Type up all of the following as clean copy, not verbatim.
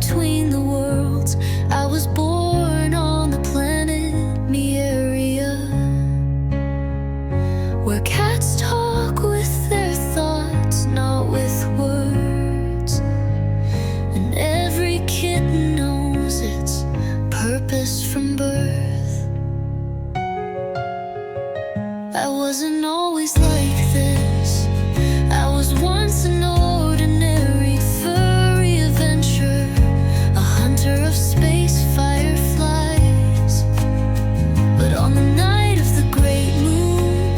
between the worlds. I was born on the planet Miria, where cats talk with their thoughts, not with words. And every kitten knows its purpose from birth. I wasn't always like this. I was once an ordinary furry adventurer, a hunter of space fireflies. But on the night of the great moon,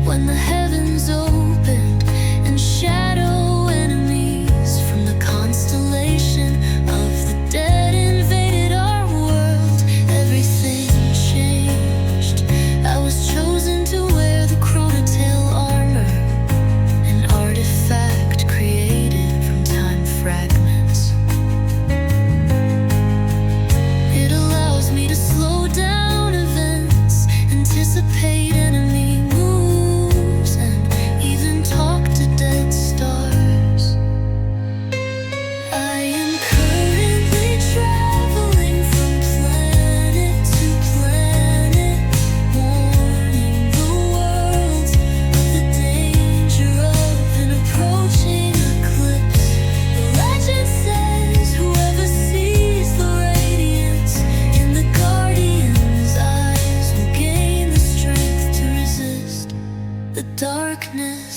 when the heavens opened and shadow enemies from the constellation of the dead invaded our world, everything changed. I was chosen to wear the chronatail armor, an artifact created from time fragments. It allows me to slow down events, anticipate enemy moves, and even talk to dead stars. I am currently traveling from planet to planet, warning the worlds of the danger of an approaching eclipse. The legend says whoever sees the radiance in the Guardian's eyes will gain the strength to resist the darkness.